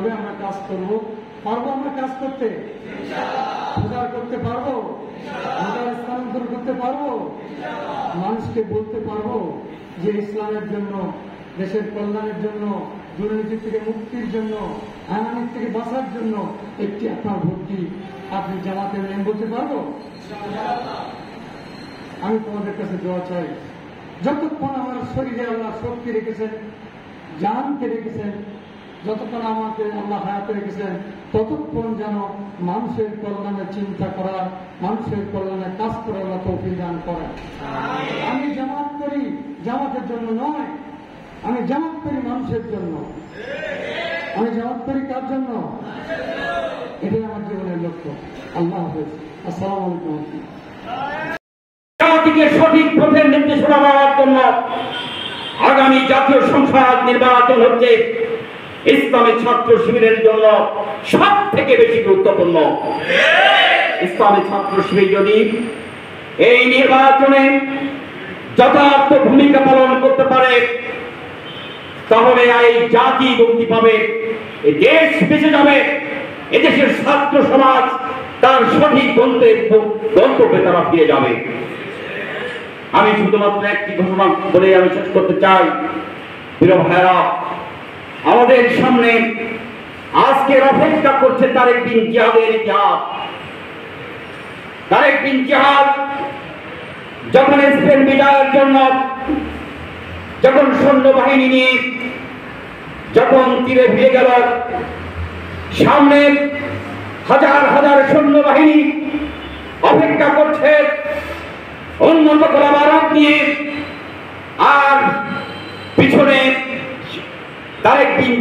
এভাবে আমরা কাজ করব। পারবো আমরা কাজ করতে? উদার করতে পারবো? উদার স্থানান্তর করতে পারবো? মানুষকে বলতে পারবো যে ইসলামের জন্য, দেশের কল্যাণের জন্য, দুর্নীতি থেকে মুক্তির জন্য, আইনানির থেকে বাঁচার জন্য একটি আপনার ভোটটি আপনি জামাতে নেন বলতে পারবো? আমি তোমাদের কাছে দোয়া চাই, যতক্ষণ আমার শরীরে আল্লাহ শক্তি রেখেছেন, জানকে রেখেছেন, যতক্ষণ আমাকে আল্লাহ হায়াতে রেখেছেন, ততক্ষণ যেন মানুষের কল্যাণে চিন্তা করা, মানুষের কল্যাণে কাজ করার আল্লাহ তৌফিক দান করেন। আমি জামাত করি জামাতের জন্য নয়, আমি জামাত করি মানুষের জন্য। আমি জামাত করি কার জন্য? এটাই আমার জীবনের লক্ষ্য। আল্লাহ হাফেজ। আসসালামু আলাইকুম। জাতিকে সঠিক পথের নির্দেশনা দেওয়ার জন্য আগামী জাতীয় সংসদ নির্বাচন হচ্ছে ইসলামী ছাত্র শিবিরের জন্য সব থেকে বেশি গুরুত্বপূর্ণ। ইসলামী ছাত্র শিবির যদি এই নির্বাচনে যথার্থ ভূমিকা পালন করতে পারে, তাহলে এই জাতি মুক্তি পাবে, এই দেশ বেঁচে যাবে, এদেশের ছাত্র সমাজ তার সঠিক গন্তব্যে তারা ফিরে যাবে। আমি শুধুমাত্র একটি ঘোষণা বলে আমি শেষ করতে চাই। প্রিয় ভাইরা, আমাদের সামনে আজকের অপেক্ষা করছে তারেক বিন জিয়াদের ইতিহাস। তারেক বিন জিয়াদ যখন স্পেন বিজয়ের জন্য যখন সৈন্যবাহিনী নিয়ে যখন তীরে ভিড়ে গেল, সামনে হাজার হাজার সৈন্যবাহিনী অপেক্ষা করছে উন্নত গোলাবারুদ নিয়ে, আর পিছনে তারেক বিন